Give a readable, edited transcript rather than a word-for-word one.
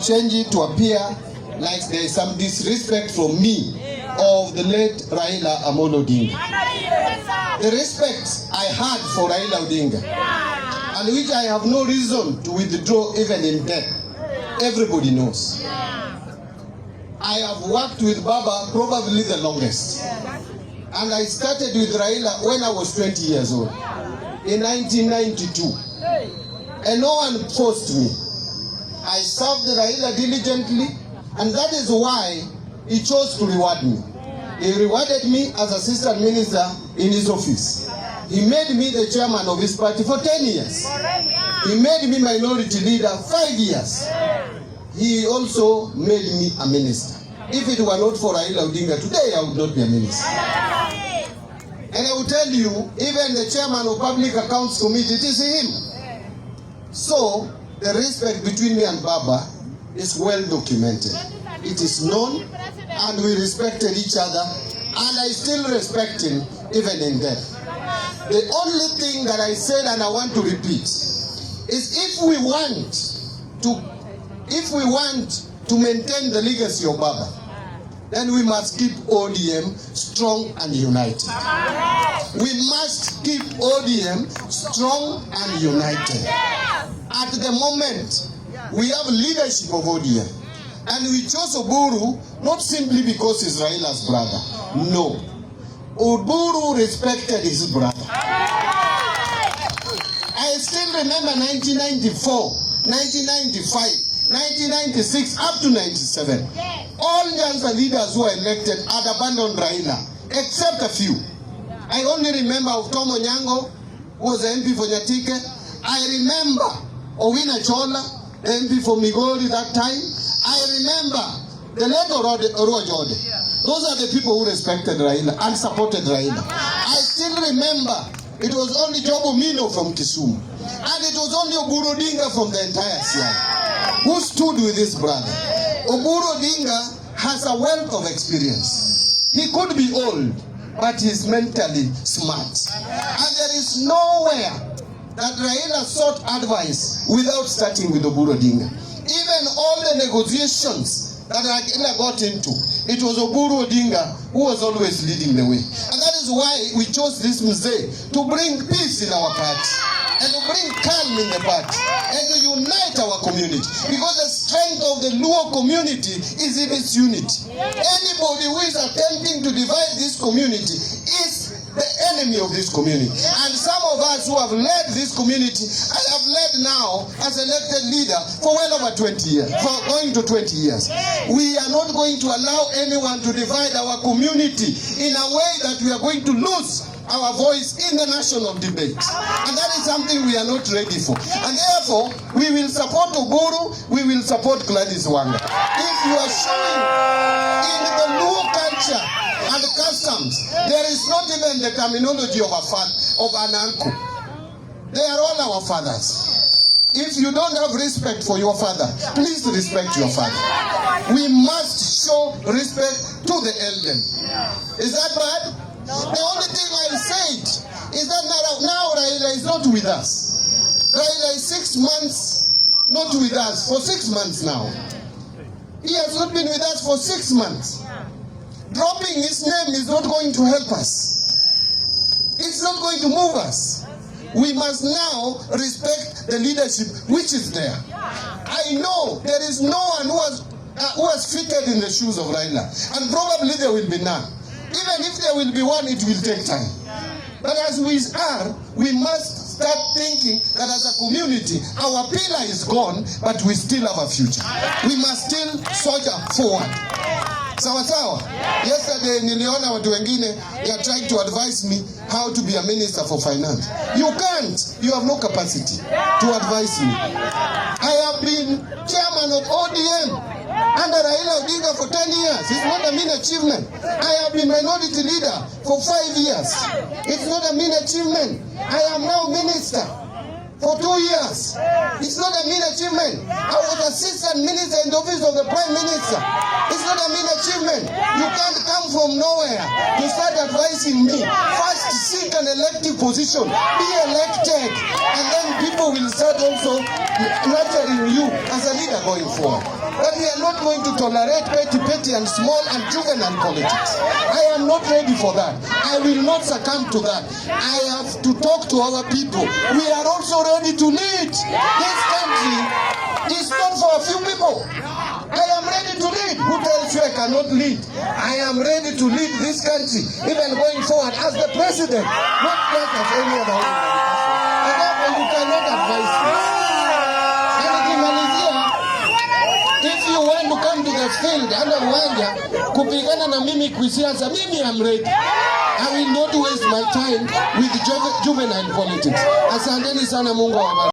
change it to appear like there is some disrespect from me of the late Raila Amolo Odinga. The respect I had for Raila Odinga, and which I have no reason to withdraw even in death, everybody knows. I have worked with Baba probably the longest. And I started with Raila when I was 20 years old, in 1992. And no one forced me. I served Raila diligently, and that is why he chose to reward me. He rewarded me as assistant minister in his office. He made me the chairman of his party for 10 years. He made me minority leader 5 years. He also made me a minister. If it were not for Raila Odinga, today I would not be a minister. And I will tell you, even the chairman of Public Accounts Committee, it is him. So, the respect between me and Baba is well documented. It is known, and we respected each other, and I still respect him even in death. The only thing that I said, and I want to repeat, is if we want to maintain the legacy of Baba, then we must keep ODM strong and united. We must keep ODM strong and united. At the moment, we have leadership of ODM, and we chose Oburu not simply because he's Raila's brother. No. Oburu respected his brother. I still remember 1994, 1995, 1996 up to 97. All Nyanza leaders who were elected had abandoned Raila, except a few. I only remember of Tom Onyango, who was the MP for Nyatike. I remember Owina Chola, the MP for Migori that time. I remember the late Orojode. Those are the people who respected Raila and supported Raila. I still remember it was only Jobo Mino from Kisumu, and it was only Oburu Odinga from the entire Siaya who stood with his brother. Oburu Odinga has a wealth of experience. He could be old, but he's mentally smart. And there is nowhere that Raila sought advice without starting with Oburu Odinga. Even all the negotiations that Raila got into, it was Oburu Odinga who was always leading the way. And that is why we chose this Mzee to bring peace in our party, and to bring calm in the party, and to unite our community. Because the strength of the Luo community is in its unity. Anybody who is attempting to divide this community is the enemy of this community. And some of us who have led this community, I have led now as elected leader for well over 20 years, for going to 20 years. We are not going to allow anyone to divide our community in a way that we are going to lose our voice in the national debate. And that is something we are not ready for. And therefore, we will support Oburu, we will support Gladys Wanga. If you are showing in the Luo culture and customs, there is not even the terminology of an uncle. They are all our fathers. If you don't have respect for your father, please respect your father. We must show respect to the elderly. Is that bad? The only thing I said is that now Raila is not with us. Raila is 6 months not with us, for 6 months now. He has not been with us for 6 months. Dropping his name is not going to help us. It's not going to move us. We must now respect the leadership which is there. I know there is no one who has fitted in the shoes of Raila, and probably there will be none. Even if there will be one, it will take time. But as we are, we must start thinking that as a community, our pillar is gone, but we still have a future. We must still soldier forward. Sawa sawa. Yesterday niliona watu wengine they are trying to advise me how to be a minister for finance. You can't. You have no capacity to advise me. I have been chairman of ODM under Raila Odinga for 10 years. It's not a mean achievement. I have been minority leader for 5 years. It's not a mean achievement. I am now minister for 2 years. It's not a mean achievement. I was assistant minister in the office of the Prime Minister. It's not a mean achievement. You can't come from nowhere to start advising me. First, seek an elective position. Be elected. And then people will start also nurturing you as a leader going forward. But we are not going to tolerate petty and small and juvenile politics. I am not ready for that. I will not succumb to that. I have to talk to our people. We are also ready to lead. This country is not for a few people. I am ready to lead. Who tells you I cannot lead? I am ready to lead this country, even going forward as the president, not just as any other person. And therefore you cannot advise me. If you want to come to the field under uwanja kupigana na mimi kuisiasa, mimi am ready. I will not waste my time with juvenile politics. Asanteni sana, Mungu awabariki.